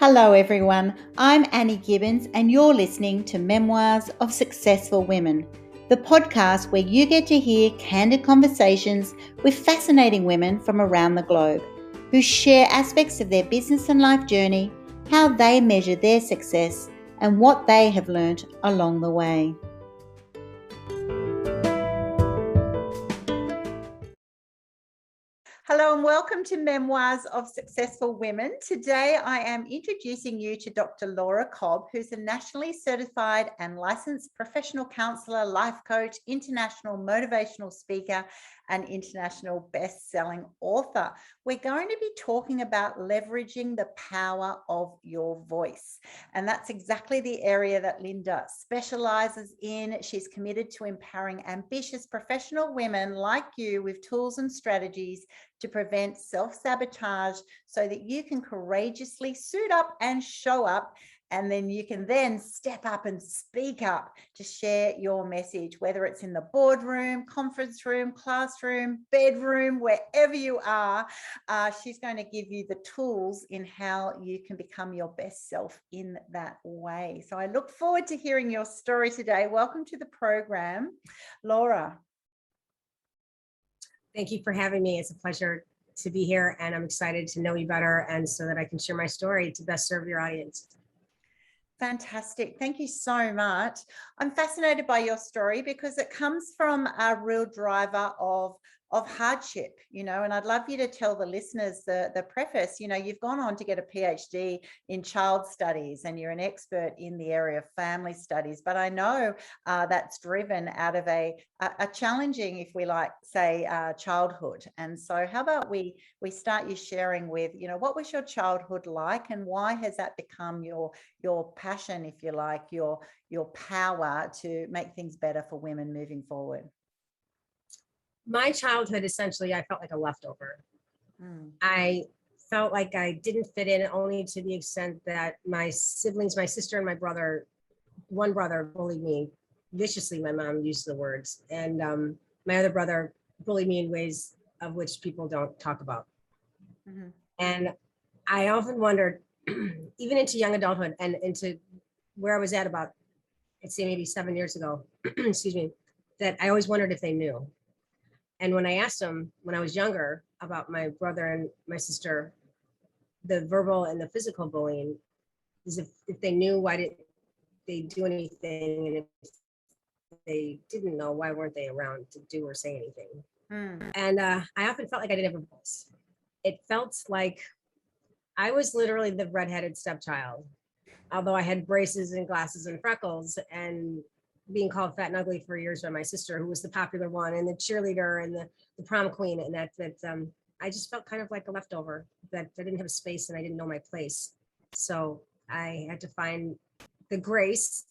Hello, everyone. I'm Annie Gibbins, and you're listening to Memoirs of Successful Women, the podcast where you get to hear candid conversations with fascinating women from around the globe who share aspects of their business and life journey, how they measure their success, and what they have learnt along the way. Hello and welcome to Memoirs of Successful Women. Today I am introducing you to Dr. Laura Cobb, who's a nationally certified and licensed professional counsellor, life coach, international motivational speaker, and international best-selling author. We're going to be talking about leveraging the power of your voice. And that's exactly the area that Linda specializes in. She's committed to empowering ambitious professional women like you with tools and strategies to prevent self-sabotage so that you can courageously suit up and show up, and then you can then step up and speak up to share your message, whether it's in the boardroom, conference room, classroom, bedroom, wherever you are. She's going to give you the tools in how you can become your best self in that way. So I look forward to hearing your story today. Welcome to the program, Laura. Thank you for having me. It's a pleasure to be here, and I'm excited to know you better and so that I can share my story to best serve your audience. Fantastic. Thank you so much. I'm fascinated by your story because it comes from a real driver of hardship, and I'd love you to tell the listeners the preface. You've gone on to get a PhD in child studies and you're an expert in the area of family studies, but I know that's driven out of a challenging, if we like, say, childhood. And so how about we start you sharing with, what was your childhood like and why has that become your passion, if you like, your power to make things better for women moving forward? My childhood, essentially, I felt like a leftover. I felt like I didn't fit in, only to the extent that my siblings, my sister and my brother, one brother bullied me viciously. My mom used the words, and my other brother bullied me in ways of which people don't talk about. And I often wondered, even into young adulthood and into where I was at about, I'd say maybe 7 years ago, excuse me, that I always wondered if they knew. And when I asked them when I was younger about my brother and my sister, the verbal and the physical bullying, is if they knew, why didn't they do anything? And if they didn't know, why weren't they around to do or say anything? And I often felt like I didn't have a voice. It felt like I was literally the redheaded stepchild, although I had braces and glasses and freckles and being called fat and ugly for years by my sister, who was the popular one and the cheerleader and the prom queen, and that I just felt kind of like a leftover, that I didn't have a space and I didn't know my place. So I had to find the grace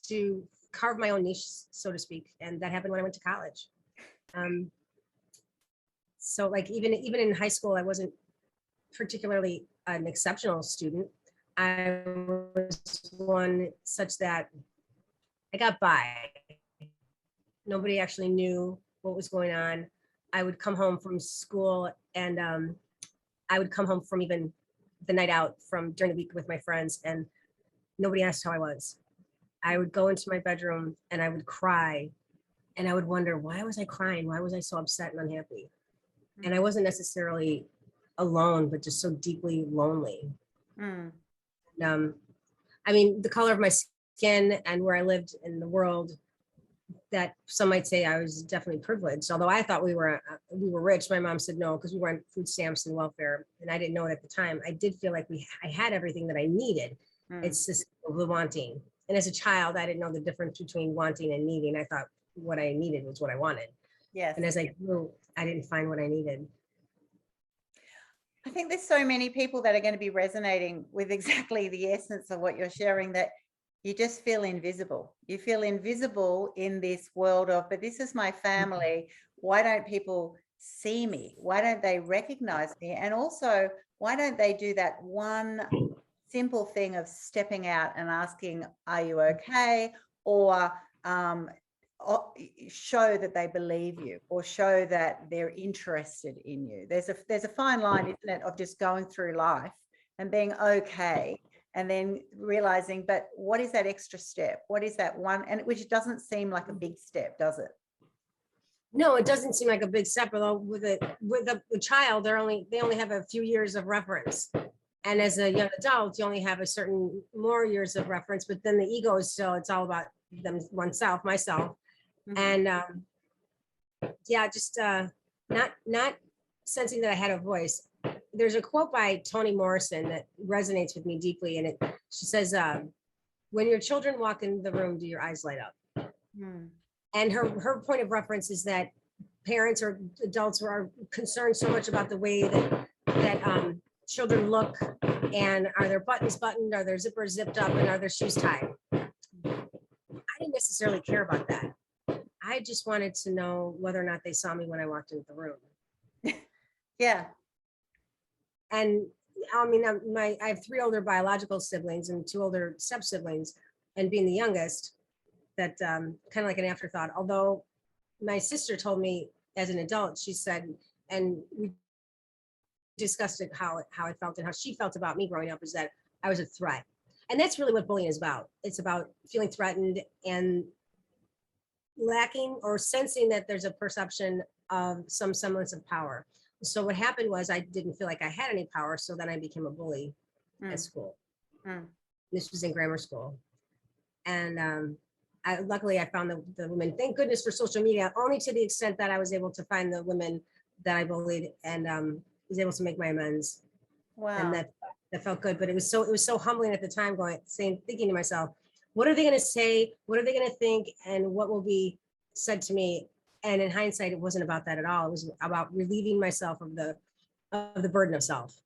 to carve my own niche, so to speak, and that happened when I went to college. So like even in high school, I wasn't particularly an exceptional student. I was one such that I got by. Nobody actually knew what was going on. I would come home from school and I would come home from even the night out from during the week with my friends, and nobody asked how I was. I would go into my bedroom and I would cry, and I would wonder, why was I crying? Why was I so upset and unhappy? And I wasn't necessarily alone, but just so deeply lonely. I mean, the color of my skin and where I lived in the world, that some might say I was definitely privileged. Although I thought we were rich. My mom said no, because we were on food stamps and welfare, and I didn't know it at the time. I did feel like I had everything that I needed. It's just the wanting. And as a child, I didn't know the difference between wanting and needing. I thought what I needed was what I wanted. Yes. And as I grew, I didn't find what I needed. I think there's so many people that are going to be resonating with exactly the essence of what you're sharing, that you just feel invisible. You feel invisible in this world of, but this is my family. Why don't people see me? Why don't they recognize me? And also, why don't they do that one simple thing of stepping out and asking, are you okay? Or show that they believe you, or show that they're interested in you. There's a fine line, isn't it, of just going through life and being okay, and then realizing, but what is that extra step? What is that one? And which doesn't seem like a big step, does it? No, it doesn't seem like a big step, although with a child, they only have a few years of reference. And as a young adult, you only have a certain more years of reference, but then the ego is still, it's all about myself. And yeah, just not sensing that I had a voice. There's a quote by Toni Morrison that resonates with me deeply. And she says, when your children walk in the room, do your eyes light up? And her point of reference is that parents or adults are concerned so much about the way that children look, and are their buttons buttoned, are their zippers zipped up, and are their shoes tied. I didn't necessarily care about that. I just wanted to know whether or not they saw me when I walked into the room. Yeah. And I mean, I have 3 older biological siblings and 2 older step siblings, and being the youngest, that kind of like an afterthought. Although my sister told me as an adult, she said, and we discussed it, how I felt and how she felt about me growing up, is that I was a threat. And that's really what bullying is about. It's about feeling threatened and lacking or sensing that there's a perception of some semblance of power. So what happened was I didn't feel like I had any power. So then I became a bully at school. This was in grammar school. And luckily I found the women, thank goodness for social media, only to the extent that I was able to find the women that I bullied, and was able to make my amends. Wow. And that felt good. But it was so humbling at the time, thinking to myself, what are they going to say? What are they going to think? And what will be said to me? And in hindsight, it wasn't about that at all. It was about relieving myself of the burden of self.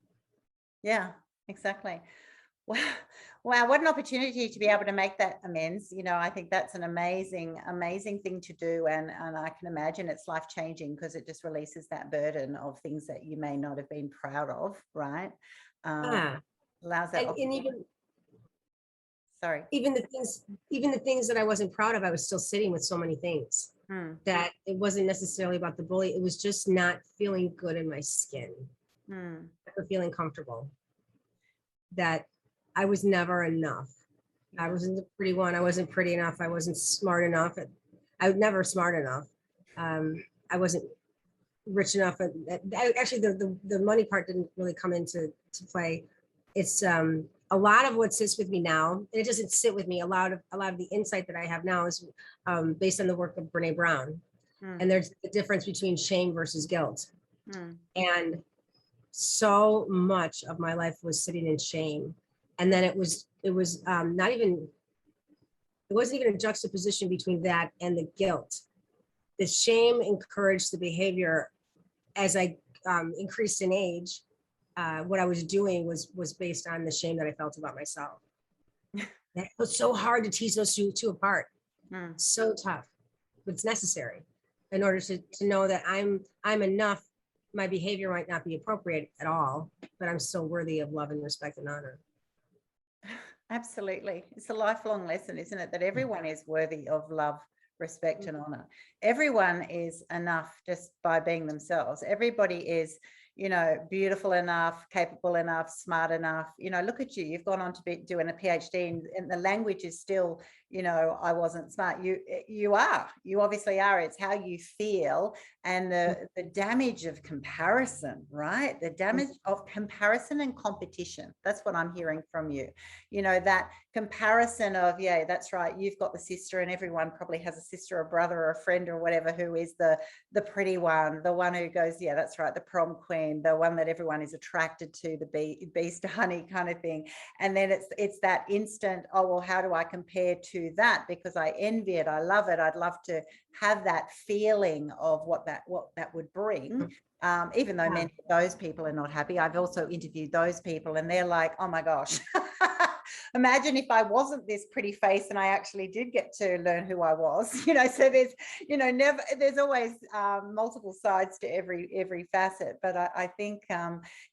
Yeah, exactly. Wow. Wow, what an opportunity to be able to make that amends. You know, I think that's an amazing thing to do. And I can imagine it's life-changing, because it just releases that burden of things that you may not have been proud of, right? Allows that. And even the things that I wasn't proud of, I was still sitting with so many things that it wasn't necessarily about the bully. It was just not feeling good in my skin, or feeling comfortable, that I was never enough. I wasn't the pretty one. I wasn't pretty enough. I wasn't smart enough. I was never smart enough. I wasn't rich enough. Actually, the money part didn't really come into play. It's a lot of what sits with me now, and it doesn't sit with me. A lot of the insight that I have now is based on the work of Brene Brown. And there's the difference between shame versus guilt. And so much of my life was sitting in shame. And then it wasn't even a juxtaposition between that and the guilt. The shame encouraged the behavior. As I increased in age, what I was doing was based on the shame that I felt about myself. It was so hard to tease those two apart. So tough, but it's necessary in order to know that I'm enough. My behavior might not be appropriate at all, but I'm still worthy of love and respect and honor. Absolutely. It's a lifelong lesson, isn't it? That everyone is worthy of love, respect, and honor. Everyone is enough just by being themselves. Everybody is, you know, beautiful enough, capable enough, smart enough. You know, look at you. You've gone on to be doing a PhD, and the language is still, you know, I wasn't smart. You obviously are. It's how you feel, and the damage of comparison, right? The damage of comparison and competition. That's what I'm hearing from you. You know, that comparison of, yeah, that's right. You've got the sister, and everyone probably has a sister or brother or a friend or whatever who is the pretty one, the one who goes, yeah, that's right, the prom queen, the one that everyone is attracted to, the beast to honey kind of thing. And then it's that instant, oh, well, how do I compare to that? Because I envy it, I love it, I'd love to have that feeling of what that would bring. Even though many of those people are not happy. I've also interviewed those people, and they're like, oh my gosh, imagine if I wasn't this pretty face and I actually did get to learn who I was, you know. So there's, you know, there's always multiple sides to every facet. But I think,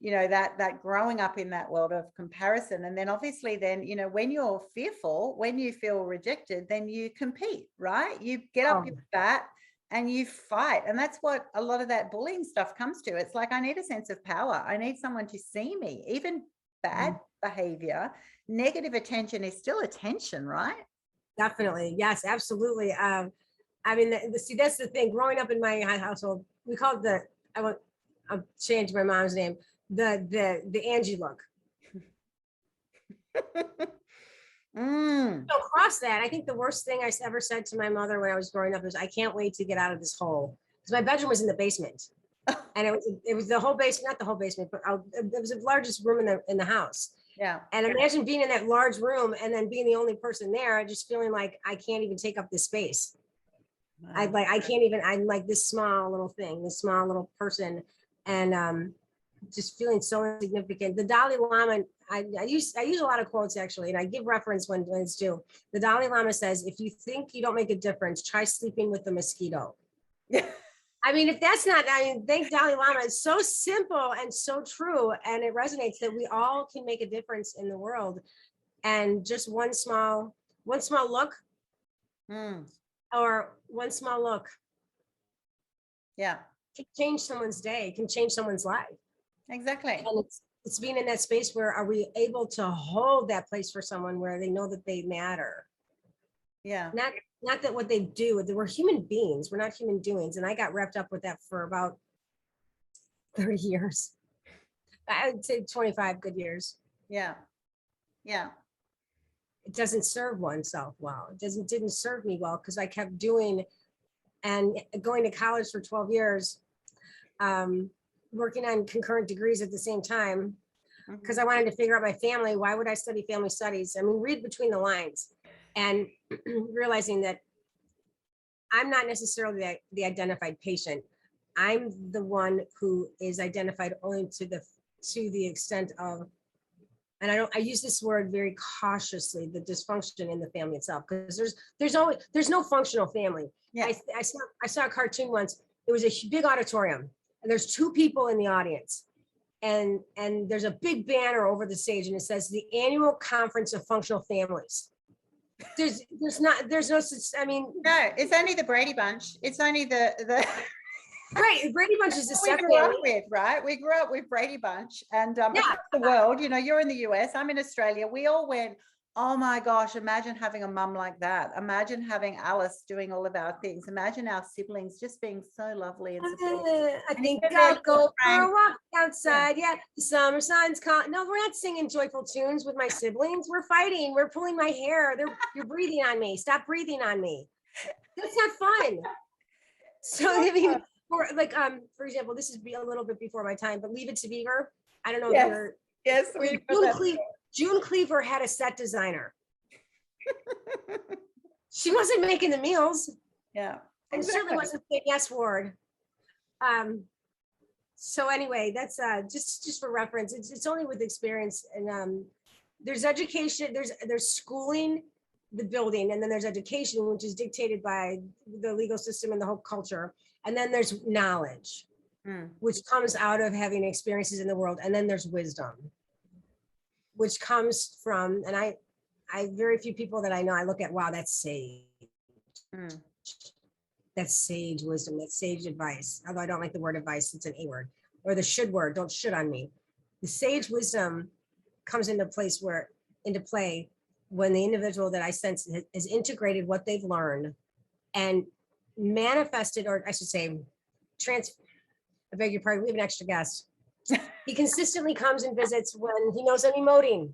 you know, that growing up in that world of comparison, and then obviously then, you know, when you're fearful, when you feel rejected, then you compete, right? You get up your bat and you fight. And that's what a lot of that bullying stuff comes to. It's like, I need a sense of power. I need someone to see me, even bad behavior, negative attention is still attention, right? Definitely. Yes, absolutely. I mean, see, that's the thing. Growing up in my household, we called I'll change my mom's name, the Angie look. So across that, I think the worst thing I ever said to my mother when I was growing up is, I can't wait to get out of this hole. Because my bedroom was in the basement. And it was the whole basement, not the whole basement, but it was the largest room in the house. Yeah. And imagine being in that large room and then being the only person there, just feeling like I can't even take up this space. Wow. I'm like this small little thing, this small little person, and just feeling so insignificant. The Dalai Lama, I use a lot of quotes actually, and I give reference when it's due. The Dalai Lama says, if you think you don't make a difference, try sleeping with a mosquito. I mean, if that's not, I mean, thank Dalai Lama. It's so simple and so true. And it resonates that we all can make a difference in the world. And just one small look or one small look. Yeah. Can change someone's day, can change someone's life. Exactly. And it's being in that space where are we able to hold that place for someone where they know that they matter. Yeah. Not that what they do, we're human beings, we're not human doings. And I got wrapped up with that for about 30 years. I would say 25 good years. Yeah. Yeah. It doesn't serve oneself well. It didn't serve me well because I kept doing and going to college for 12 years, working on concurrent degrees at the same time because I wanted to figure out my family. Why would I study family studies? I mean, read between the lines and realizing that I'm not necessarily the identified patient. I'm the one who is identified only to the extent of, and I use this word very cautiously, the dysfunction in the family itself, because there's no functional family. Yeah. I saw a cartoon once. It was a big auditorium and there's two people in the audience and there's a big banner over the stage and it says the annual conference of functional families. There's no such, I mean. No, it's only the Brady Bunch. It's only the Right, Brady Bunch is a we grew up with, right? We grew up with Brady Bunch and across the world, you know, you're in the US, I'm in Australia. We all went, oh my gosh, imagine having a mum like that. Imagine having Alice doing all of our things. Imagine our siblings just being so lovely and supportive. I think I'll go for a walk outside. Yeah, the summer sun's calling. No, we're not singing joyful tunes with my siblings. We're fighting. We're pulling my hair. You're breathing on me. Stop breathing on me. That's not fun. So I mean, for example, this is a little bit before my time, but Leave It to Beaver. I don't know if you're. Yes, June Cleaver had a set designer. She wasn't making the meals. Yeah. And certainly wasn't saying yes word. So anyway, that's just for reference. It's only with experience. And there's education, there's schooling, the building, and then there's education, which is dictated by the legal system and the whole culture. And then there's knowledge, which comes out of having experiences in the world. And then there's wisdom, which comes from, and I very few people that I know, I look at, wow, that's sage. That's sage wisdom, that's sage advice. Although I don't like the word advice, it's an A word. Or the should word, don't should on me. The sage wisdom comes into play when the individual that I sense has integrated what they've learned and manifested, or I should say, I beg your pardon, we have an extra guest. He consistently comes and visits when he knows I'm emoting.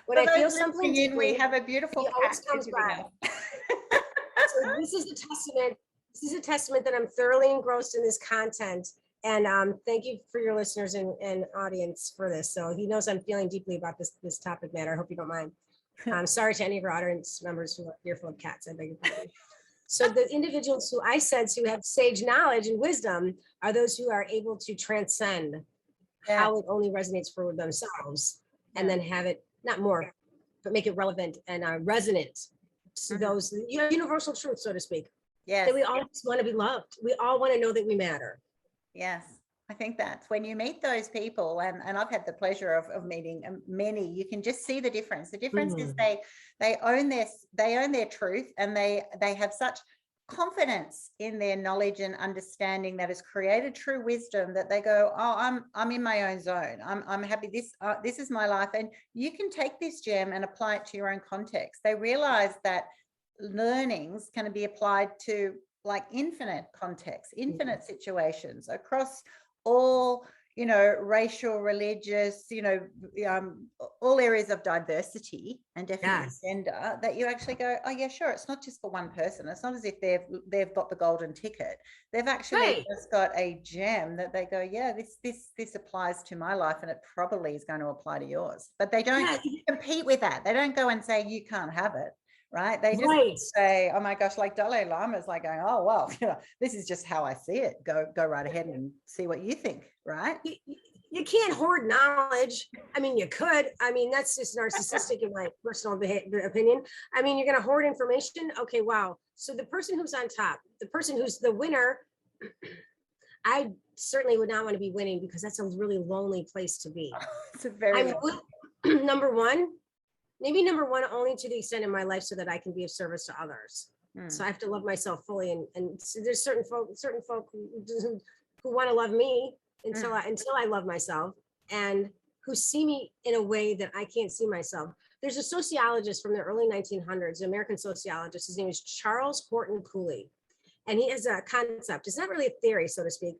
When I feel something deeply, we have a beautiful he always comes by. So this is a testament that I'm thoroughly engrossed in this content. And thank you for your listeners and audience for this. So he knows I'm feeling deeply about this topic matter. I hope you don't mind. I'm sorry to any of our audience members who are fearful of cats. I beg your pardon. So the individuals who I sense who have sage knowledge and wisdom are those who are able to transcend how it only resonates for themselves and then have it not more, but make it relevant and resonant to those universal truths, so to speak. Yes. That we all just want to be loved. We all want to know that we matter. Yes. I think that's when you meet those people, and I've had the pleasure of meeting many, you can just see the difference. The difference is they own their truth, and they have such confidence in their knowledge and understanding that has created true wisdom, that they go, oh, I'm in my own zone. I'm happy. This is my life. And you can take this gem and apply it to your own context. They realize that learnings can be applied to like infinite contexts, infinite situations across all, racial, religious, all areas of diversity and definitely gender, that you actually go, oh yeah, sure. It's not just for one person. It's not as if they've got the golden ticket. They've actually just got a gem that they go, yeah, this applies to my life, and it probably is going to apply to yours. But they don't compete with that. They don't go and say, you can't have it. Right. They just say, oh my gosh, like Dalai Lama is like going, oh, well, this is just how I see it. Go right ahead and see what you think. Right. You can't hoard knowledge. I mean, you could. I mean, that's just narcissistic in my personal opinion. I mean, you're going to hoard information. Okay, wow. So the person who's on top, the person who's the winner, I certainly would not want to be winning, because that's a really lonely place to be. It's a very number one only to the extent in my life so that I can be of service to others. So I have to love myself fully, and so there's certain folk who want to love me until I love myself, and who see me in a way that I can't see myself. There's a sociologist from the early 1900s, an American sociologist. His name is Charles Horton Cooley, and he has a concept. It's not really a theory, so to speak.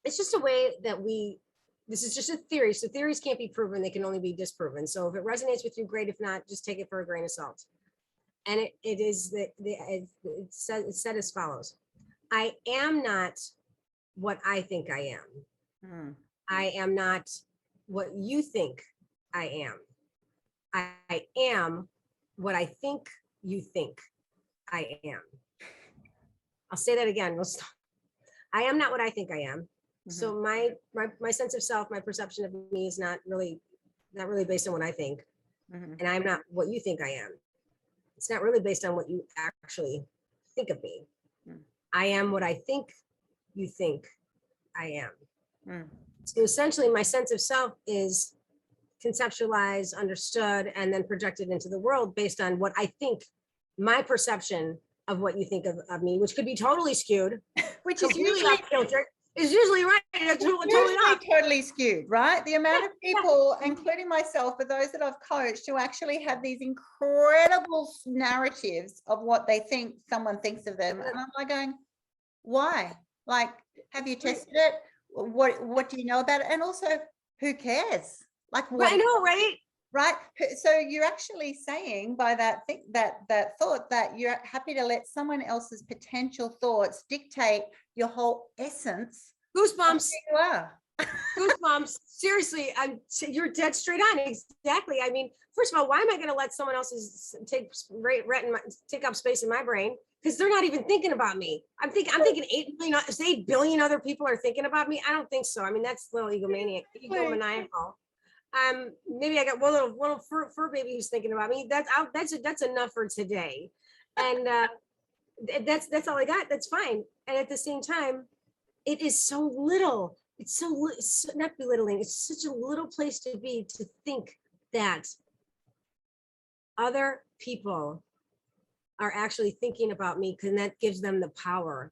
It's just a way that this is just a theory. So theories can't be proven. They can only be disproven. So if it resonates with you, great. If not, just take it for a grain of salt. And it's said as follows: I am not what I think I am. I am not what you think I am. I am what I think you think I am. I'll say that again. I am not what I think I am. So my sense of self, my perception of me is not really based on what I think. And I'm not what you think I am. It's not really based on what you actually think of me. I am what I think you think I am. So essentially my sense of self is conceptualized, understood, and then projected into the world based on what I think, my perception of what you think of me, which could be totally skewed, which is really off filter. Is usually right. It's totally skewed, right? The amount of people, including myself, for those that I've coached, who actually have these incredible narratives of what they think someone thinks of them. And I'm like going, why? Like, have you tested it? What do you know about it? And also, who cares? Like, what? I know, right? Right. So you're actually saying by that thought that you're happy to let someone else's potential thoughts dictate your whole essence. Goosebumps. You are. Goosebumps. Seriously, you're dead straight on. Exactly. I mean, first of all, why am I going to let someone else's take up space in my brain? Because they're not even thinking about me. I'm thinking 8 billion other people are thinking about me. I don't think so. I mean, that's a little egomaniacal. Maybe I got one little fur baby who's thinking about me. That's enough for today. And that's all I got. That's fine. And at the same time, it is so little. It's not belittling. It's such a little place to be, to think that other people are actually thinking about me, because that gives them the power.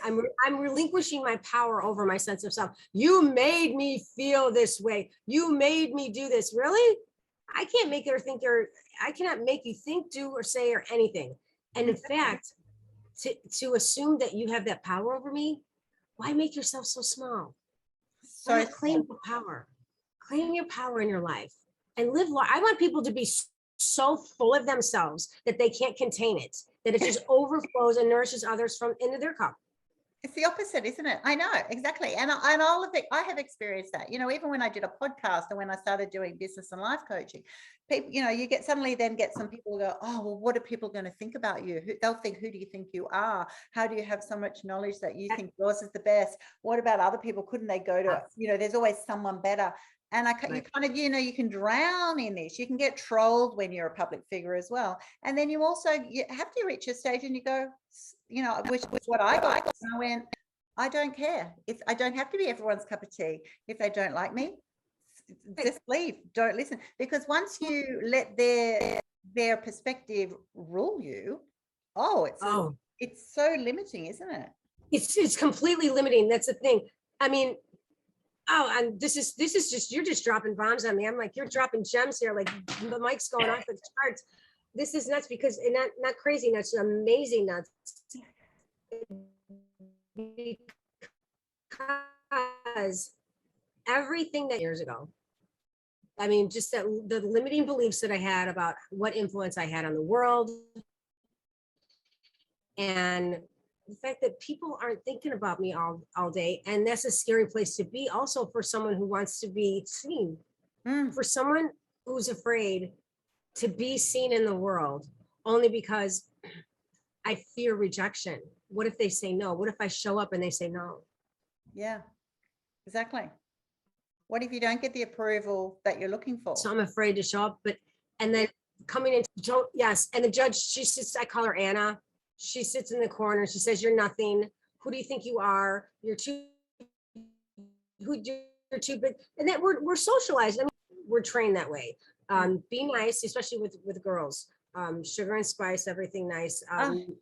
I'm relinquishing my power over my sense of self. You made me feel this way. You made me do this. Really? I can't make her think I cannot make you think, do, or say, or anything. And in fact, to assume that you have that power over me, why make yourself so small? So claim your power. Claim your power in your life and live. I want people to be so full of themselves that they can't contain it, that it just overflows and nourishes others into their cup. It's the opposite, isn't it? I know, exactly. And all of it, I have experienced that, even when I did a podcast and when I started doing business and life coaching, people, you get some people who go, oh, well, what are people going to think about you? They'll think, who do you think you are? How do you have so much knowledge that you think yours is the best? What about other people? Couldn't they go to, there's always someone better. And you kind of, you can drown in this. You can get trolled when you're a public figure as well. And then you have to reach a stage and you go, which was what I got. And I went, I don't care. I don't have to be everyone's cup of tea. If they don't like me, just leave. Don't listen. Because once you let their perspective rule you, It's so limiting, isn't it? It's completely limiting. That's the thing. I mean, oh, and this is just, you're just dropping bombs on me. I'm like, you're dropping gems here. Like the mic's going off the charts. This is nuts, because, and not crazy nuts, amazing nuts. Because everything that years ago, I mean, just that the limiting beliefs that I had about what influence I had on the world, and the fact that people aren't thinking about me all day. And that's a scary place to be, also for someone who wants to be seen, for someone who's afraid to be seen in the world, only because I fear rejection. What if they say no? What if I show up and they say no? Yeah, exactly. What if you don't get the approval that you're looking for? So I'm afraid to show up, and then coming into, yes. And the judge, she sits, I call her Anna. She sits in the corner. She says, you're nothing. Who do you think you are? You're too big. And that we're socialized. I mean, we're trained that way. Be nice, especially with girls. Sugar and spice, everything nice.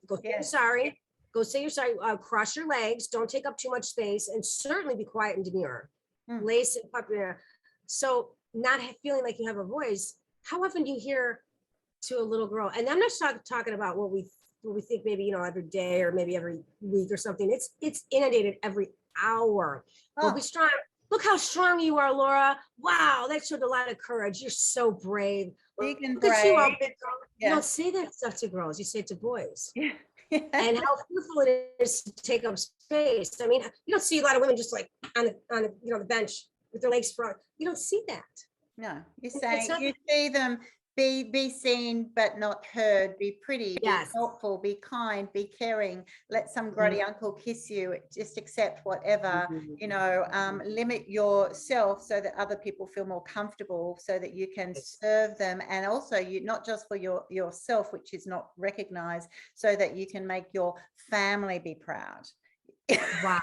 Go say you're sorry. Go say you're sorry. Cross your legs. Don't take up too much space, and certainly be quiet and demure. Lace it up there. So not feeling like you have a voice. How often do you hear to a little girl? And I'm not talking about what we think maybe, every day or maybe every week or something. It's inundated every hour. Go be strong. Look how strong you are, Laura. Wow, that showed a lot of courage. You're so brave. Big and Look at you, all brave. big girl. Yeah. You don't say that stuff to girls. You say it to boys. Yeah. And how fearful it is to take up space. I mean, you don't see a lot of women just like on the bench with their legs spread. You don't see that. No, you're saying you see them be seen but not heard, be pretty, be helpful, be kind, be caring, let some grotty uncle kiss you, just accept whatever, limit yourself so that other people feel more comfortable, so that you can serve them, and also you not just for yourself, which is not recognized, so that you can make your family be proud. Wow.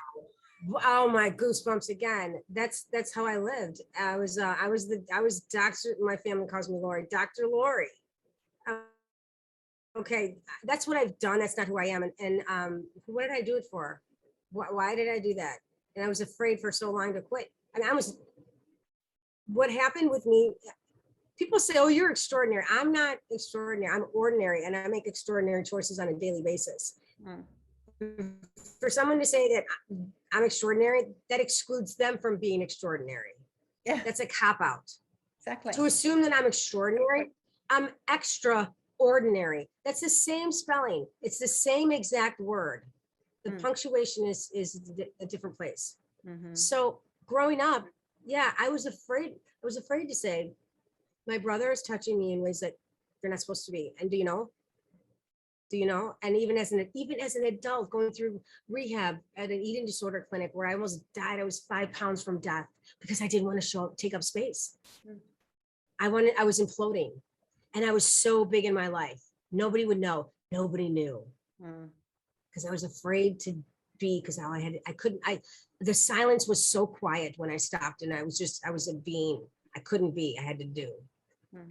Oh, my goosebumps again. That's how I lived. I was Dr. My family calls me Lori, Dr. Lori. Okay, that's what I've done. That's not who I am. And what did I do it for? Why did I do that? And I was afraid for so long to quit. And what happened with me, people say, oh, you're extraordinary. I'm not extraordinary. I'm ordinary, and I make extraordinary choices on a daily basis. For someone to say that I'm extraordinary, that excludes them from being extraordinary. Yeah, that's a cop-out. Exactly. To assume that I'm extraordinary, I'm extraordinary. That's the same spelling. It's the same exact word. The punctuation is a different place. So growing up, I was afraid. I was afraid to say, my brother is touching me in ways that they're not supposed to be. And do you know? And even as an adult going through rehab at an eating disorder clinic where I almost died, I was 5 pounds from death because I didn't want to take up space. I was imploding, and I was so big in my life. Nobody would know. Nobody knew because I was afraid to be, because the silence was so quiet when I stopped, and I was a being. I couldn't be, I had to do.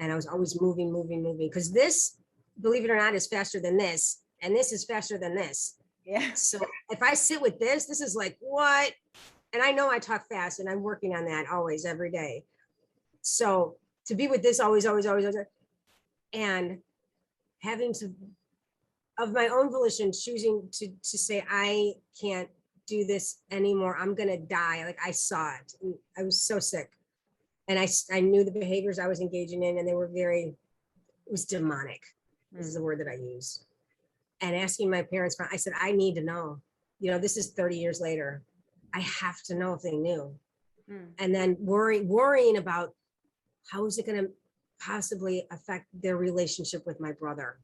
And I was always moving, because this, believe it or not, is faster than this, and this is faster than this. Yeah. So if I sit with this is like, what? And I know I talk fast, and I'm working on that always, every day. So to be with this always, and having to, of my own volition, choosing to say, I can't do this anymore. I'm going to die. Like, I saw it. And I was so sick. And I knew the behaviors I was engaging in, and they were it was demonic. This is the word that I use. And asking my parents, I said, I need to know, this is 30 years later. I have to know if they knew. And then worrying about how is it going to possibly affect their relationship with my brother.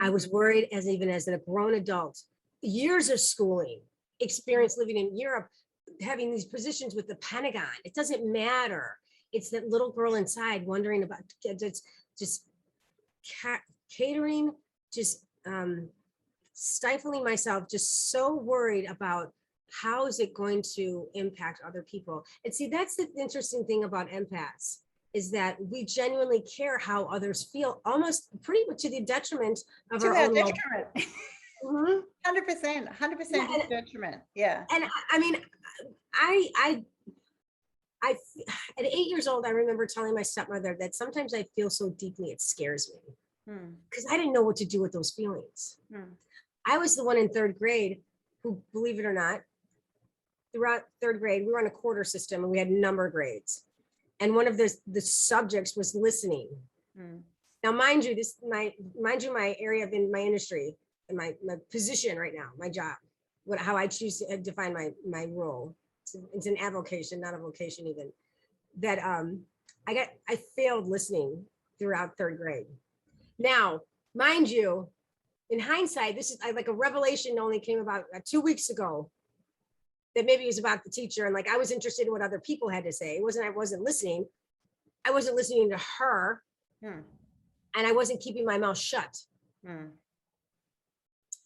I was worried even as a grown adult, years of schooling, experience living in Europe, having these positions with the Pentagon. It doesn't matter. It's that little girl inside wondering about just catering, just stifling myself, just so worried about how is it going to impact other people. And see, that's the interesting thing about empaths, is that we genuinely care how others feel, almost pretty much to the detriment of our own well-being. Mhm. 100% detriment. Yeah. And I mean, I at 8 years old, I remember telling my stepmother that sometimes I feel so deeply it scares me because I didn't know what to do with those feelings. I was the one in third grade who, believe it or not, throughout third grade, we were on a quarter system and we had number grades. And one of the subjects was listening. Now, mind you, my area of my industry and my position right now, my job, how I choose to define my role. It's an avocation, not a vocation even. That I failed listening throughout third grade. Now, mind you, in hindsight, this is like a revelation only came about 2 weeks ago. That maybe it was about the teacher and like I was interested in what other people had to say. I wasn't listening. I wasn't listening to her, and I wasn't keeping my mouth shut.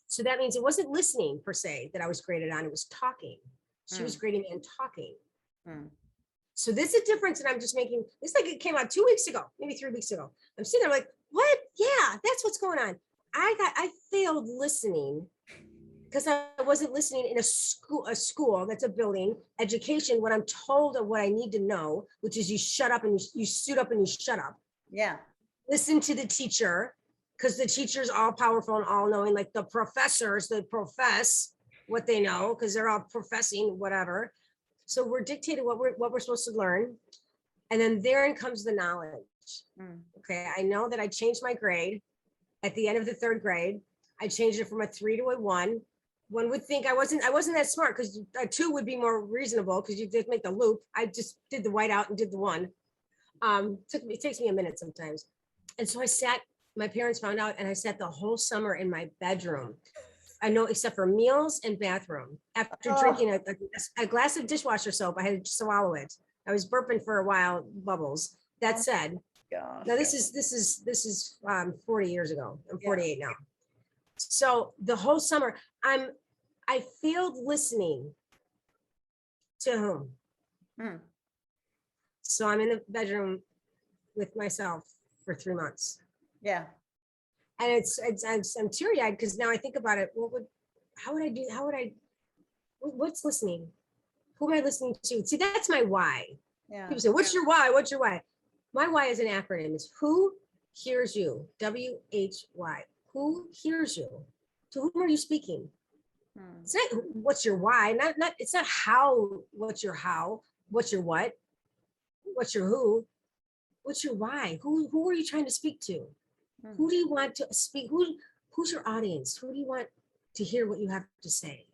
So that means it wasn't listening per se that I was graded on. It was talking. She was grading me on talking. So this is a difference, and I'm just making this like it came out 2 weeks ago, maybe 3 weeks ago. I'm sitting there like, what? Yeah, that's what's going on. I failed listening because I wasn't listening in a school that's a building, education, what I'm told of what I need to know, which is you shut up and you suit up and you shut up. Yeah. Listen to the teacher, because the teacher's all powerful and all knowing, like the professors, they profess what they know, because they're all professing whatever. So we're dictated what we're supposed to learn. And then therein comes the knowledge. Okay, I know that I changed my grade at the end of the third grade. I changed it from a 3 to a 1. One would think I wasn't that smart because a 2 would be more reasonable because you just make the loop. I just did the white out and did the 1. It takes me a minute sometimes. And so I sat, my parents found out, and I sat the whole summer in my bedroom. I know, except for meals and bathroom. After drinking a glass of dishwasher soap, I had to swallow it. I was burping for a while, bubbles. That said, now this is 40 years ago. I'm 48 now. So the whole summer, I failed listening to whom? So I'm in the bedroom with myself for 3 months. Yeah. And I'm teary-eyed because now I think about it. What's listening? Who am I listening to? See, that's my why. Yeah. People say, what's your why? What's your why? My why is an acronym. It's who hears you, WHY. Who hears you? To whom are you speaking? It's not what's your why, not it's not how, what's your how, what's your what, what's your who, what's your why? Who are you trying to speak to? Who do you want to speak? Who's your audience? Who do you want to hear what you have to say?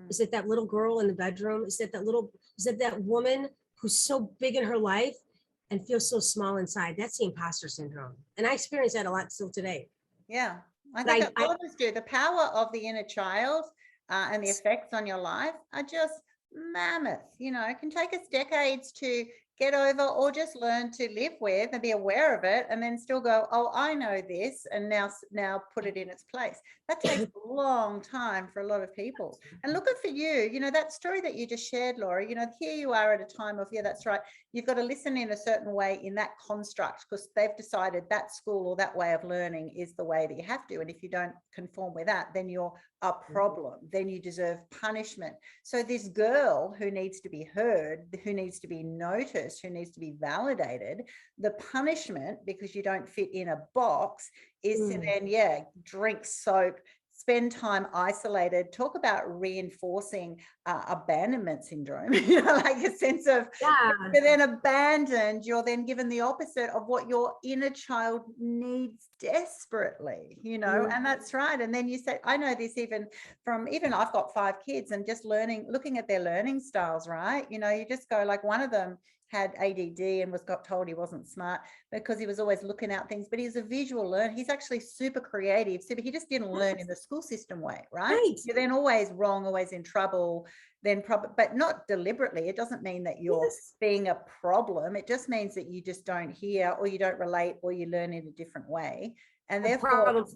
Is it that little girl in the bedroom? Is it that woman who's so big in her life and feels so small inside? That's the imposter syndrome. And I experience that a lot still today. Yeah. I think all of us do. The power of the inner child and the effects on your life are just mammoth. It can take us decades to get over or just learn to live with and be aware of it and then still go, oh, I know this, and now put it in its place. That takes a long time for a lot of people. And look at for you, that story that you just shared, Laura, here you are at a time of, yeah, that's right. You've got to listen in a certain way in that construct because they've decided that school or that way of learning is the way that you have to. And if you don't conform with that, then you're a problem. Then you deserve punishment. So this girl who needs to be heard, who needs to be noticed, who needs to be validated, the punishment, because you don't fit in a box, is to then, drink soap, spend time isolated, talk about reinforcing abandonment syndrome, like a sense of, you're then abandoned, you're then given the opposite of what your inner child needs desperately, and that's right. And then you say, I know this even I've got 5 kids and just looking at their learning styles, right? You just go like one of them had ADD and got told he wasn't smart because he was always looking out things, but he's a visual learner. He's actually super creative. He just didn't learn in the school system way, right? You're then always wrong, always in trouble, but not deliberately. It doesn't mean that you're being a problem. It just means that you just don't hear or you don't relate or you learn in a different way. And therefore,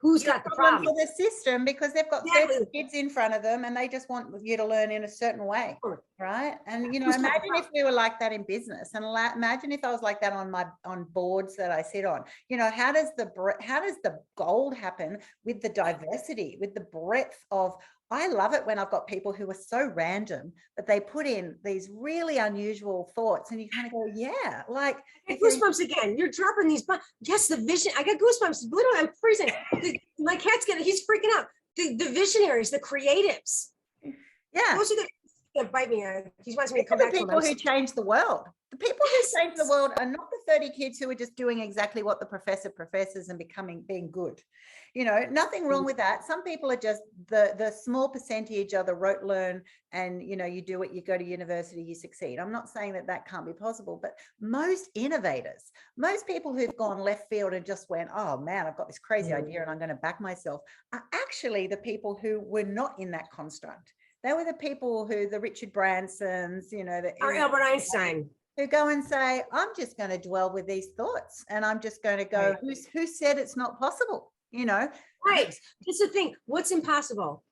who's got the problem problem. for the system, because they've got Exactly. 30 kids in front of them and they just want you to learn in a certain way, right? And you know, Who's got the imagine if we were like that in business, and imagine if I was like that on boards that I sit on. You know, how does the gold happen with the diversity, with the breadth of, I love it when I've got people who are so random, but they put in these really unusual thoughts and you kind of go, yeah, like I get goosebumps again. You're dropping these, yes, the vision. I got goosebumps. Literally, I'm freezing. My cat's he's freaking out. The visionaries, the creatives. Yeah. Those are that bite me. He wants me to come the back to people who change the world. The people who change the world are not the 30 kids who are just doing exactly what the professors and being good. You know, nothing wrong with that. Some people are just the small percentage are the rote learn, and you know, you do it, you go to university, you succeed. I'm not saying that can't be possible, but most innovators, most people who've gone left field and just went, oh man, I've got this crazy idea and I'm going to back myself, are actually the people who were not in that construct. They were the people who, the Richard Bransons, you know, or Albert Einstein, who go and say, I'm just going to dwell with these thoughts and I'm just going to go, right. Who said it's not possible? You know, right? That's the thing. What's impossible?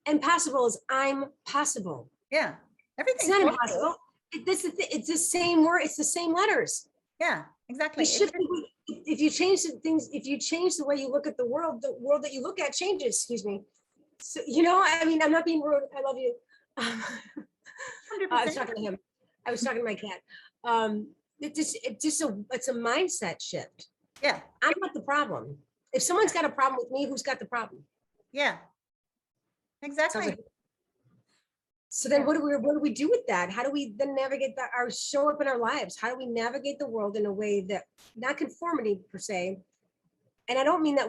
Impossible is I'm possible. Yeah, everything's not impossible. It's the same word. It's the same letters. Yeah, exactly. If you change the things, if you change the way you look at the world that you look at changes. Excuse me. So, you know, I mean, I'm not being rude. I love you. I was talking to him. I was talking to my cat. It's a mindset shift. Yeah. I'm not the problem. If someone's got a problem with me, who's got the problem? Yeah. Exactly. So then what do we do with that? How do we then navigate that, or show up in our lives? How do we navigate the world in a way that, not conformity per se, and I don't mean that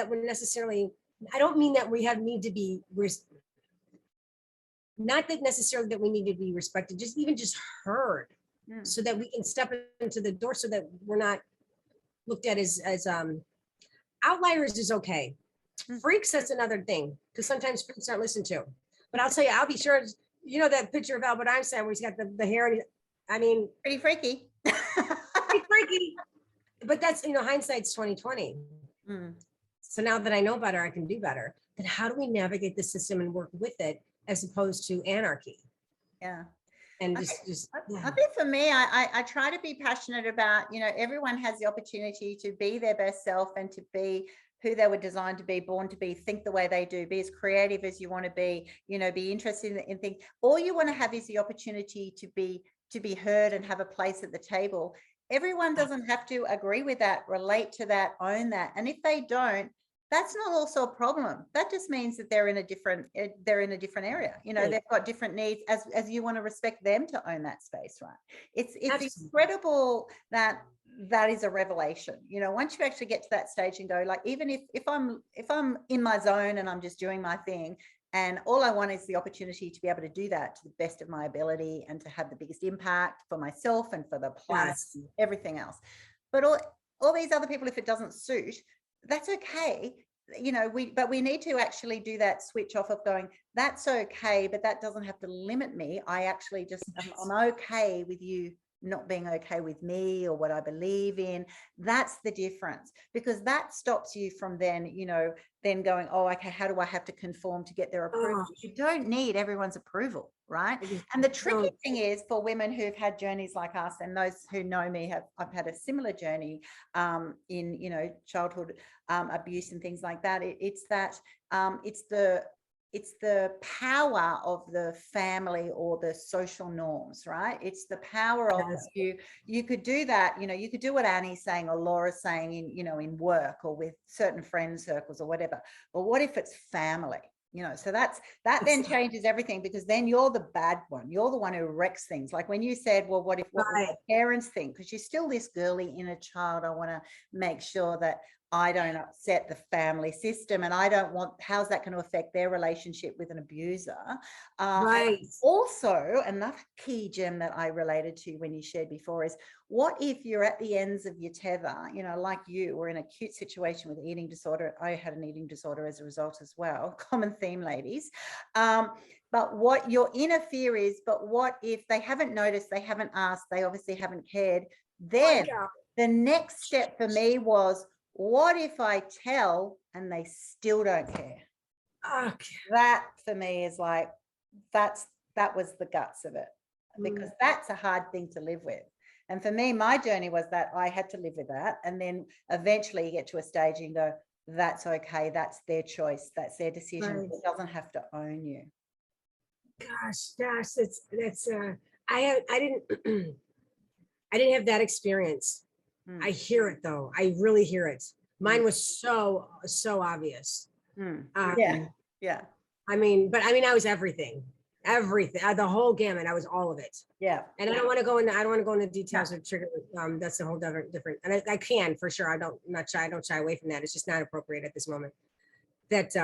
we're necessarily, I don't mean that we need to be, not that necessarily that we need to be respected, just heard, so that we can step into the door, so that we're not looked at as outliers is okay. Freaks, that's another thing, because sometimes freaks aren't listened to. But I'll tell you, I'll be sure, you know, that picture of Albert Einstein where he's got the hair, and I mean, pretty freaky. Pretty freaky. But that's, you know, hindsight's 2020. So now that I know better, I can do better. Then how do we navigate the system and work with it as opposed to anarchy? Yeah. And I think for me, I try to be passionate about, you know, everyone has the opportunity to be their best self and to be who they were designed to be, born to be, think the way they do, be as creative as you want to be, you know, be interested in things. All you want to have is the opportunity to be heard and have a place at the table. Everyone doesn't have to agree with that, relate to that, own that. And if they don't, that's not also a problem. That just means that they're in a different area. You know, they've got different needs, as you want to respect them to own that space, right? It's incredible that is a revelation. You know, once you actually get to that stage and go, like, even if I'm in my zone and I'm just doing my thing, and all I want is the opportunity to be able to do that to the best of my ability and to have the biggest impact for myself and for the planet, and everything else. But all these other people, if it doesn't suit, that's okay. You know, we need to actually do that switch off of going, that's okay, but that doesn't have to limit me. I actually just, I'm okay with you not being okay with me or what I believe in. That's the difference, because that stops you from then, you know, then going, oh, okay, how do I have to conform to get their approval? You don't need everyone's approval, right? And the tricky thing is, for women who've had journeys like us, and those who know me I've had a similar journey in, you know, childhood abuse and things like that. It's the power of the family or the social norms, right? It's the power of you could do that, you know, you could do what Annie's saying or Laura's saying in, you know, in work or with certain friend circles or whatever. But what if it's family? You know, so that then changes everything, because then you're the bad one. You're the one who wrecks things. Like when you said, well, what will the parents think? Because you're still this girly inner child. I want to make sure that I don't upset the family system, and I don't want, how's that going to affect their relationship with an abuser? Also, another key gem that I related to when you shared before is, what if you're at the ends of your tether, you know, like you were in an acute situation with eating disorder. I had an eating disorder as a result as well. Common theme, ladies. But what your inner fear is, but what if they haven't noticed, they haven't asked, they obviously haven't cared. Then the next step for me was, What if I tell and they still don't care? Okay. That for me is like, that was the guts of it, because that's a hard thing to live with. And for me, my journey was that I had to live with that. And then eventually you get to a stage and you go, that's okay. That's their choice. That's their decision. Right. It doesn't have to own you. Gosh, that's I didn't I didn't have that experience. I hear it though. I really hear it. Mine was so obvious. Yeah. I mean, I was everything, the whole gamut. I was all of it. Yeah. And I don't want to go into details or trigger. That's a whole different. And I can for sure. I don't shy away from that. It's just not appropriate at this moment. That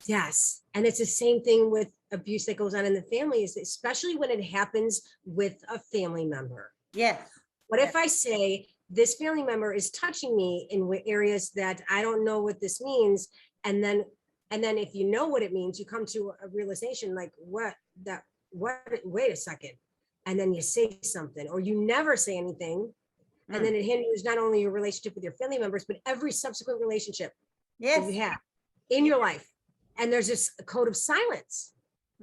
yes, and it's the same thing with abuse that goes on in the family, is especially when it happens with a family member. Yes. What if I say this family member is touching me in areas that I don't know what this means, and then if you know what it means, you come to a realization like, wait a second, and then you say something, or you never say anything, and then it hinders not only your relationship with your family members, but every subsequent relationship that you have in your life. And there's this code of silence.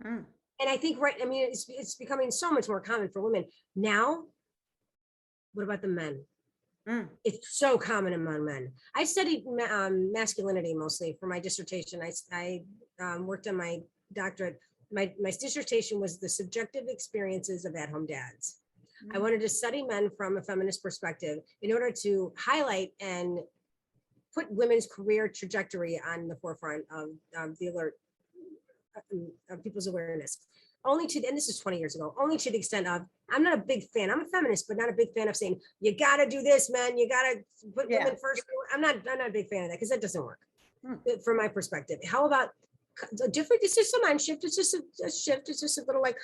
And I think, it's becoming so much more common for women now. What about the men? It's so common among men. I studied masculinity mostly for my dissertation. I worked on my doctorate. My dissertation was the subjective experiences of at-home dads. I wanted to study men from a feminist perspective in order to highlight and put women's career trajectory on the forefront of the alert of people's awareness. And this is 20 years ago, only to the extent of, I'm not a big fan. I'm a feminist, but not a big fan of saying, you got to do this, man. You got to put women first. I'm not a big fan of that, because that doesn't work from my perspective. How about it's just a mind shift. It's just a shift. It's just a little like,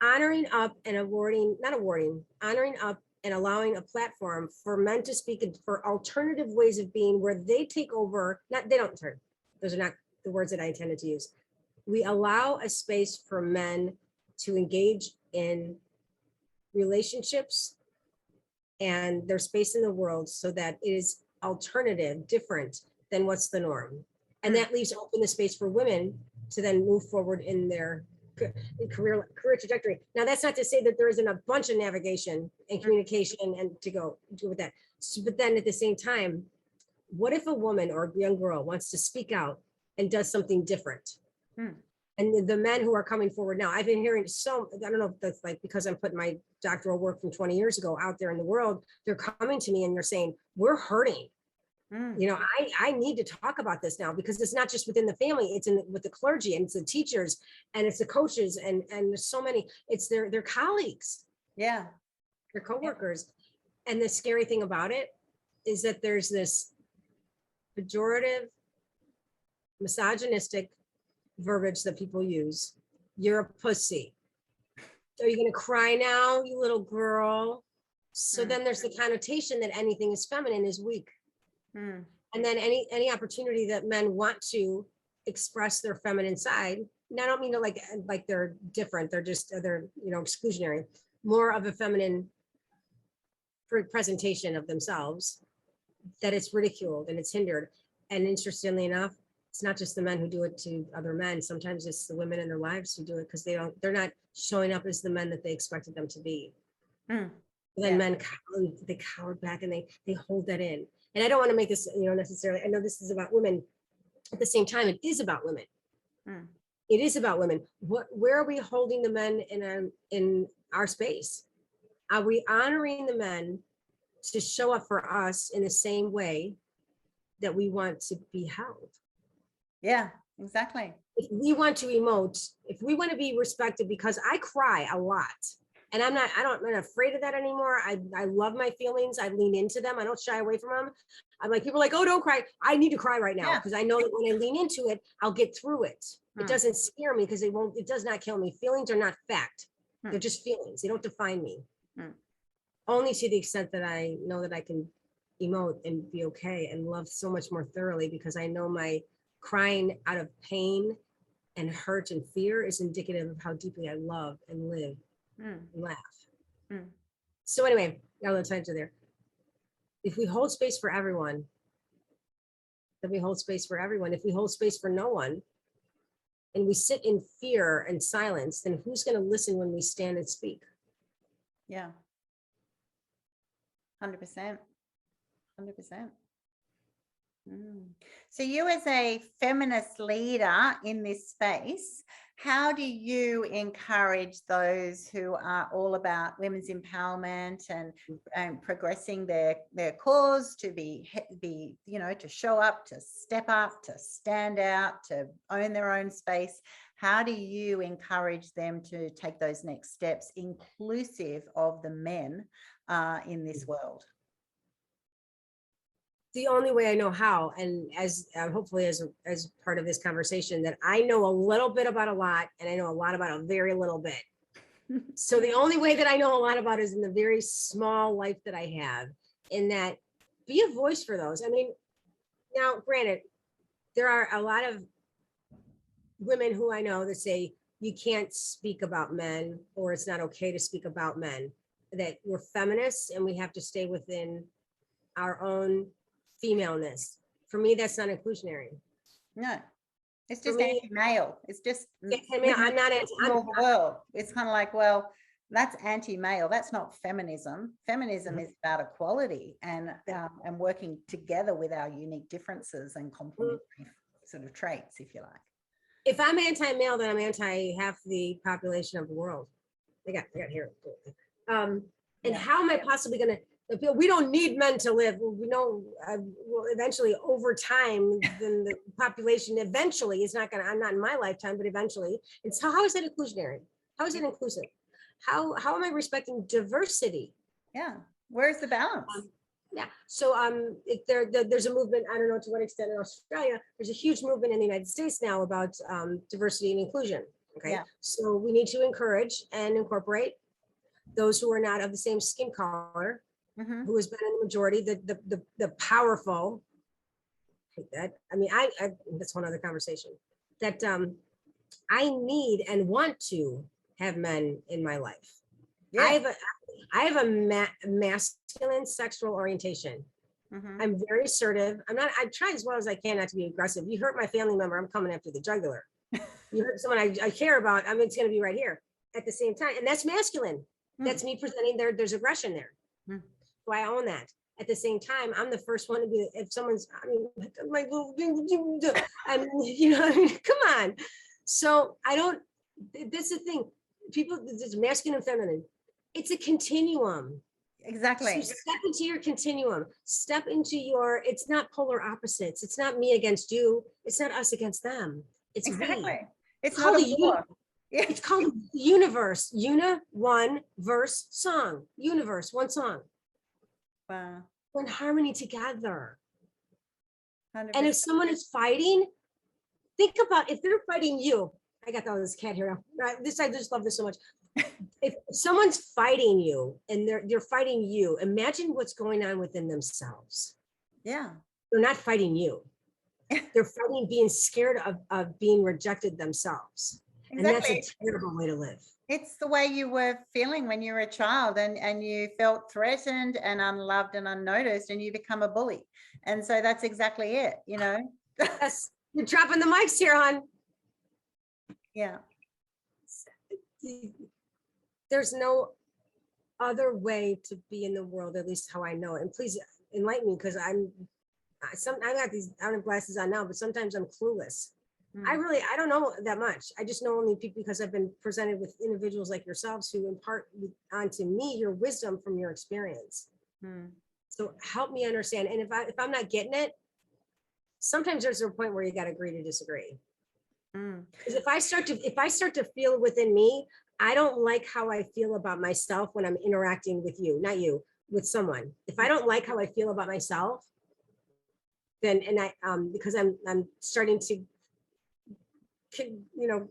honoring up and honoring up and allowing a platform for men to speak for alternative ways of being, where they take over. They don't turn. Those are not the words that I intended to use. We allow a space for men to engage in relationships and their space in the world, so that it is alternative, different than what's the norm. And that leaves open the space for women to then move forward in their career trajectory. Now, that's not to say that there isn't a bunch of navigation and communication and to go do with that. But then at the same time, what if a woman or a young girl wants to speak out and does something different? And the men who are coming forward now, I've been hearing I don't know if that's like because I'm putting my doctoral work from 20 years ago out there in the world, they're coming to me and they're saying, we're hurting. I need to talk about this now, because it's not just within the family, it's with the clergy, and it's the teachers, and it's the coaches, and there's so many, it's their colleagues. Yeah. Their coworkers. And the scary thing about it is that there's this pejorative, misogynistic verbiage that people use. You're a pussy. Are you going to cry now, you little girl? So then there's the connotation that anything is feminine is weak. And then any opportunity that men want to express their feminine side, and I don't mean to like they're different, they're exclusionary, more of a feminine presentation of themselves, that it's ridiculed and it's hindered. And interestingly enough, it's not just the men who do it to other men. Sometimes it's the women in their lives who do it because they're not showing up as the men that they expected them to be. Then men they cower back and they hold that in. And I don't want to make this necessarily, I know this is about women. At the same time, it is about women. It is about women. Where are we holding the men in our space? Are we honoring the men to show up for us in the same way that we want to be held? Yeah, exactly. If we want to emote, if we want to be respected, because I cry a lot, and I'm not afraid of that anymore. I love my feelings. I lean into them. I don't shy away from them. I'm like, people are like, oh, don't cry. I need to cry right now, because I know that when I lean into it, I'll get through it. It doesn't scare me, because it does not kill me. Feelings are not fact. They're just feelings. They don't define me. Only to the extent that I know that I can emote and be okay and love so much more thoroughly, because I know my crying out of pain and hurt and fear is indicative of how deeply I love and live and laugh. So anyway, got a little tangent there. If we hold space for everyone, then we hold space for everyone. If we hold space for no one, and we sit in fear and silence, then who's going to listen when we stand and speak? Yeah. 100%. 100%. So you as a feminist leader in this space, how do you encourage those who are all about women's empowerment and progressing their cause to be, you know, to show up, to step up, to stand out, to own their own space? How do you encourage them to take those next steps, inclusive of the men in this world? The only way I know how, and as hopefully as part of this conversation, that I know a little bit about a lot, and I know a lot about a very little bit. So the only way that I know a lot about is in the very small life that I have, in that be a voice for those. I mean, now granted, there are a lot of women who I know that say you can't speak about men, or it's not okay to speak about men, that we're feminists and we have to stay within our own femaleness. For me, that's not inclusionary. No, it's just anti-male. It's just I'm not world. It's kind of like, well, that's anti-male. That's not feminism. Feminism is about equality and working together with our unique differences and complementary sort of traits, if you like. If I'm anti-male, then I'm anti half the population of the world. I got here. How am I possibly going to? We don't need men to live. We know well, eventually over time, then the population eventually is not going to, I'm not in my lifetime, but eventually. And so how is that inclusionary? How is it inclusive? How am I respecting diversity? Yeah. Where's the balance? Yeah. So there's a movement, I don't know to what extent in Australia, there's a huge movement in the United States now about diversity and inclusion. Okay. Yeah. So we need to encourage and incorporate those who are not of the same skin color, who has been in the majority, the powerful. That I mean, I that's one other conversation. That I need and want to have men in my life. Yeah. I have a masculine sexual orientation. I'm very assertive. I try as well as I can not to be aggressive. You hurt my family member, I'm coming after the jugular. You hurt someone I care about, it's going to be right here at the same time. And that's masculine. That's me presenting there's aggression there. So I own that. At the same time, I'm the first one to be, if someone's, my little, you know, come on. So that's the thing. People, this masculine and feminine, it's a continuum. Exactly. So step into your continuum. Step into it's not polar opposites. It's not me against you. It's not us against them. It's exactly. It's called a war. It's called universe. One verse song. Universe, one song. Wow. We're in harmony together. 100%. And if someone is fighting, think about if they're fighting you. I got this cat here. I just love this so much. If someone's fighting you and they're fighting you, imagine what's going on within themselves. Yeah. They're not fighting you. They're fighting being scared of being rejected themselves. Exactly. And that's a terrible way to live. It's the way you were feeling when you were a child and you felt threatened and unloved and unnoticed and you become a bully. And so that's exactly it, you know? Yes. You're dropping the mics here, hon. Yeah. There's no other way to be in the world, at least how I know it. And please enlighten me, because I got these glasses on now, but sometimes I'm clueless. I don't know that much. I just know only people because I've been presented with individuals like yourselves who impart onto me your wisdom from your experience. So help me understand. And if I'm not getting it, sometimes there's a point where you got to agree to disagree. Because if I start to feel within me, I don't like how I feel about myself when I'm interacting with you, not you, with someone. If I don't like how I feel about myself, then because I'm starting to, you know,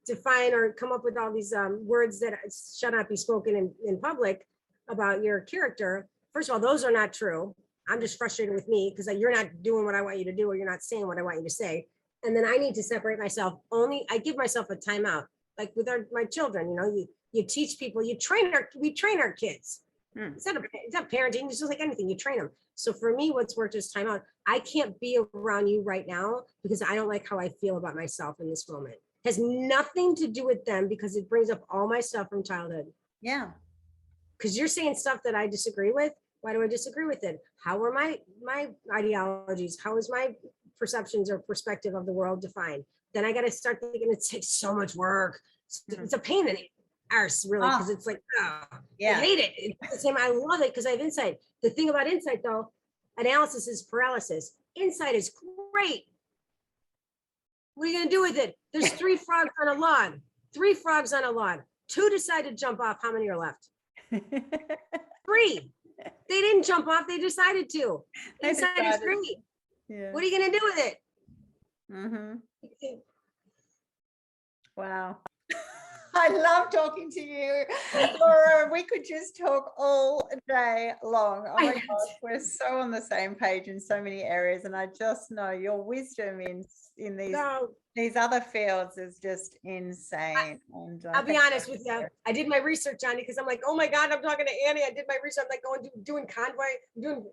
define or come up with all these words that shall not be spoken in public about your character. First of all, those are not true. I'm just frustrated with me because you're not doing what I want you to do, or you're not saying what I want you to say. And then I need to separate myself. I give myself a timeout, like with my children. You know, you teach people, we train our kids. It's not parenting. It's just like anything. You train them. So for me, what's worked is time out. I can't be around you right now because I don't like how I feel about myself in this moment. It has nothing to do with them because it brings up all my stuff from childhood. Yeah. Because you're saying stuff that I disagree with. Why do I disagree with it? How are my ideologies? How is my perceptions or perspective of the world defined? Then I got to start thinking it takes so much work. It's a pain in the arse, really, because it's like, oh, I hate it. It's the same. I love it because I have insight. The thing about insight, though, analysis is paralysis. Insight is great. What are you going to do with it? There's 3 frogs on a lawn. 3 frogs on a lawn. 2 decide to jump off. How many are left? 3. They didn't jump off. They decided to. Insight is great. Yeah. What are you going to do with it? Mm-hmm. Wow. I love talking to you, Laura. We could just talk all day long. Oh my gosh, we're so on the same page in so many areas, and I just know your wisdom in these other fields is just insane. And I'll be honest with you. I did my research on it because I'm like, oh my God, I'm talking to Annie. I did my research. I'm like doing convoy.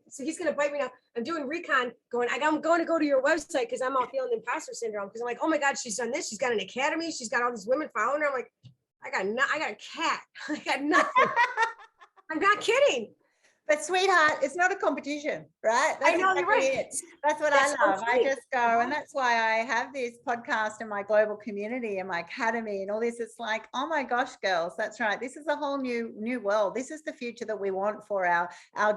So he's gonna bite me now. I'm doing recon. I'm going to go to your website because I'm all feeling imposter syndrome because I'm like, oh my God, she's done this. She's got an academy. She's got all these women following her. I'm like, I got a cat. I got nothing. I'm not kidding. But sweetheart, it's not a competition, right? That's I know, exactly you're right. That's what I love. I just go, and that's why I have this podcast and my global community and my academy and all this. It's like, oh my gosh, girls, that's right. This is a whole new world. This is the future that we want for our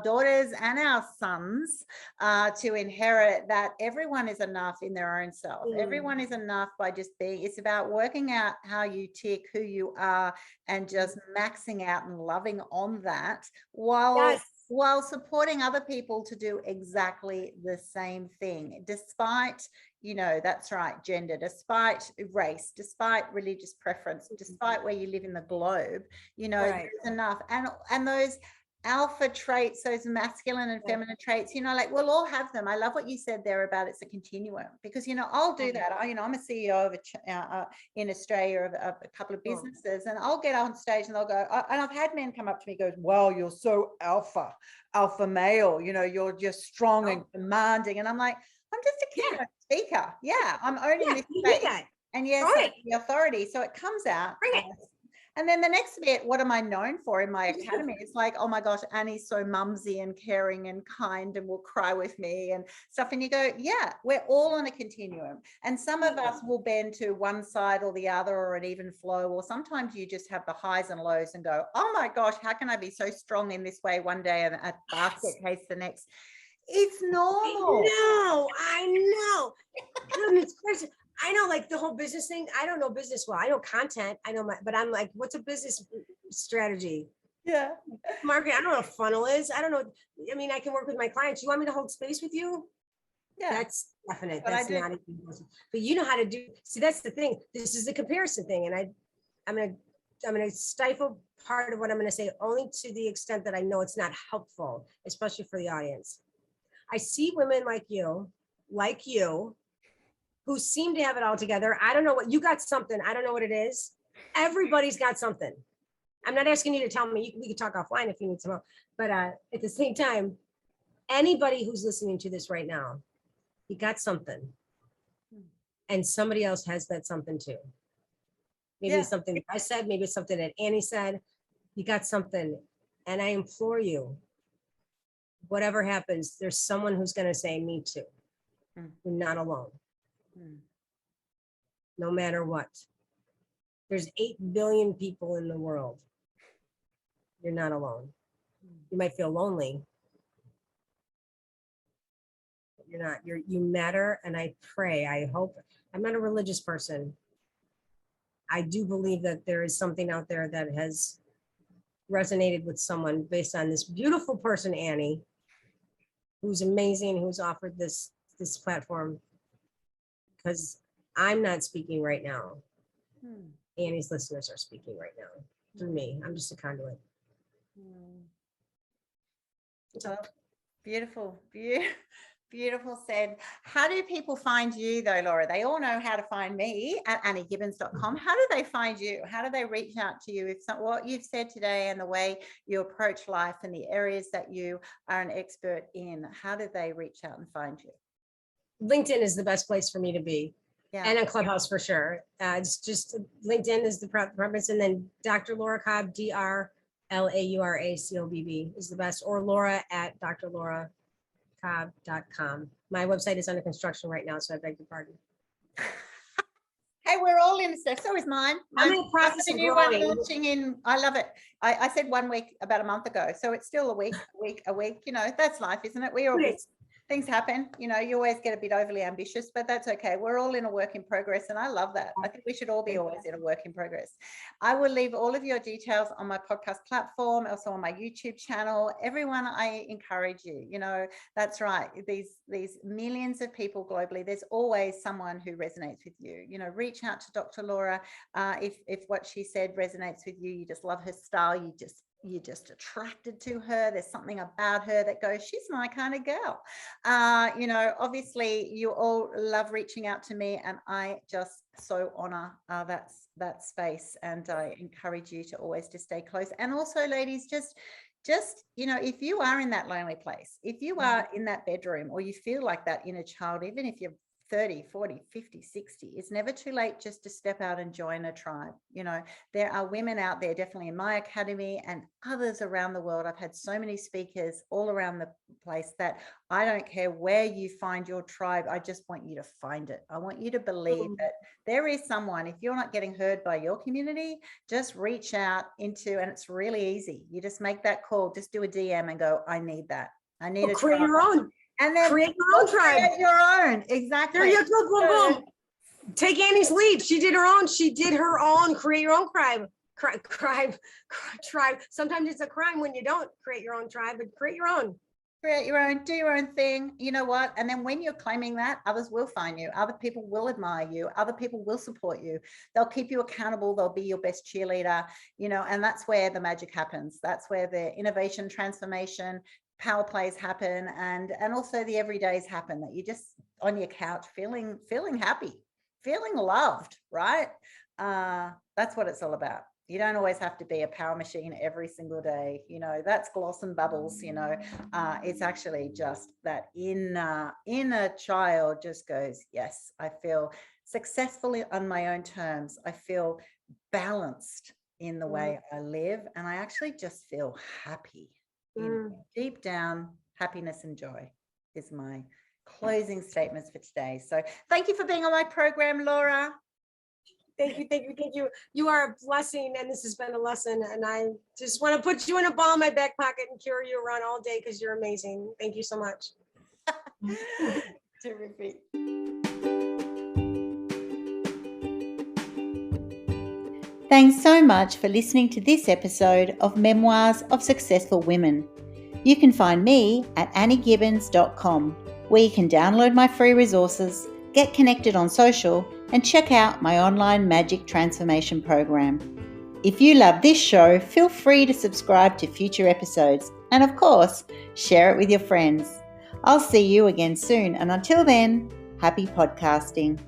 daughters and our sons to inherit, that everyone is enough in their own self. Everyone is enough by just being. It's about working out how you tick, who you are, and just maxing out and loving on that while supporting other people to do exactly the same thing, despite, that's right, gender, despite race, despite religious preference, despite where you live in the globe, there's enough. And those alpha traits, those masculine and feminine traits, like we'll all have them. I love what you said there about it's a continuum, because I'll do that. I'm a CEO of in Australia of a couple of businesses, and I'll get on stage and they'll go, and I've had men come up to me and goes, wow, you're so alpha male, you're just strong and demanding, and I'm like, I'm just a keynote speaker. I'm owning this space, and yes, the authority, so it comes out. And then the next bit, what am I known for in my academy? It's like, oh my gosh, Annie's so mumsy and caring and kind and will cry with me and stuff. And you go, yeah, we're all on a continuum. And some of us will bend to one side or the other, or an even flow. Or sometimes you just have the highs and lows and go, oh my gosh, how can I be so strong in this way one day and a basket case the next? It's normal. I know. Goodness gracious. I know, like the whole business thing. I don't know business well. I know content. I know but I'm like, what's a business strategy? Yeah. Marketing. I don't know what a funnel is. I don't know. I mean, I can work with my clients. You want me to hold space with you? Yeah. That's definite. That's not even. But you know how to do. See, that's the thing. This is the comparison thing, and I'm gonna stifle part of what I'm gonna say only to the extent that I know it's not helpful, especially for the audience. I see women like you, who seem to have it all together. I don't know what you got something. I don't know what it is. Everybody's got something. I'm not asking you to tell me. We can talk offline if you need some help. But at the same time, anybody who's listening to this right now, you got something. And somebody else has that something too. Maybe it's something that I said, maybe it's something that Annie said. You got something. And I implore you, whatever happens, there's someone who's going to say, me too. You're not alone. No matter what. There's 8 billion people in the world. You're not alone. You might feel lonely, but you're not. You matter, and I pray, I hope. I'm not a religious person. I do believe that there is something out there that has resonated with someone based on this beautiful person, Annie, who's amazing, who's offered this platform. Because I'm not speaking right now. Annie's listeners are speaking right now through me. I'm just a conduit. So beautiful. Beautiful said. How do people find you though, Laura? They all know how to find me at anniegibbins.com. How do they find you? How do they reach out to you? If what you've said today and the way you approach life and the areas that you are an expert in, how do they reach out and find you? LinkedIn is the best place for me to be. Yeah. And on Clubhouse for sure. It's just LinkedIn is the preference, and then Dr. Laura Cobb, DrLauraCobb is the best, or Laura at drlauracobb.com. My website is under construction right now, so I beg your pardon. Hey, we're all in this. So is mine. I'm in the process of growing. Launching in. I love it. I said 1 week about a month ago, so it's still a week. You know, that's life, isn't it? We all things happen. You know, you always get a bit overly ambitious, but that's okay. We're all in a work in progress, and I love that. I think we should all be always in a work in progress. I will leave all of your details on my podcast platform, also on my YouTube channel. Everyone, I encourage you. You know, that's right. These millions of people globally, there's always someone who resonates with you. You know, reach out to Dr. Laura. If what she said resonates with you, you just love her style, you're just attracted to her. There's something about her that goes, she's my kind of girl. You know, obviously you all love reaching out to me, and I just so honor that space, and I encourage you to always just stay close. And also, ladies, just you know, if you are in that lonely place, if you are in that bedroom, or you feel like that inner child, even if you're 30, 40, 50, 60, it's never too late just to step out and join a tribe. You know, there are women out there, definitely in my academy and others around the world. I've had so many speakers all around the place that I don't care where you find your tribe. I just want you to find it. I want you to believe that there is someone. If you're not getting heard by your community, just reach out into, and it's really easy. You just make that call, just do a DM and go, I need that. I need to create your own. And then create your own tribe. Create your own. Exactly. There you go. Boom, boom. Take Annie's lead. She did her own. Create your own tribe. Sometimes it's a crime when you don't create your own tribe, but create your own. Create your own, do your own thing. You know what? And then when you're claiming that, others will find you. Other people will admire you. Other people will support you. They'll keep you accountable. They'll be your best cheerleader, you know, and that's where the magic happens. That's where the innovation, transformation, power plays happen, and also the everydays happen, that you just on your couch feeling happy, feeling loved, right? That's what it's all about. You don't always have to be a power machine every single day. You know, that's gloss and bubbles, you know. It's actually just that inner child just goes, yes, I feel successful on my own terms. I feel balanced in the way I live, and I actually just feel happy. Deep down, happiness and joy is my closing statements for today. So thank you for being on my program, Laura. Thank you. You are a blessing, and this has been a lesson, and I just want to put you in a ball in my back pocket and carry you around all day because you're amazing. Thank you so much. Terrific. Thanks so much for listening to this episode of Memoirs of Successful Women. You can find me at anniegibbins.com, where you can download my free resources, get connected on social, and check out my online magic transformation program. If you love this show, feel free to subscribe to future episodes, and of course, share it with your friends. I'll see you again soon, and until then, happy podcasting.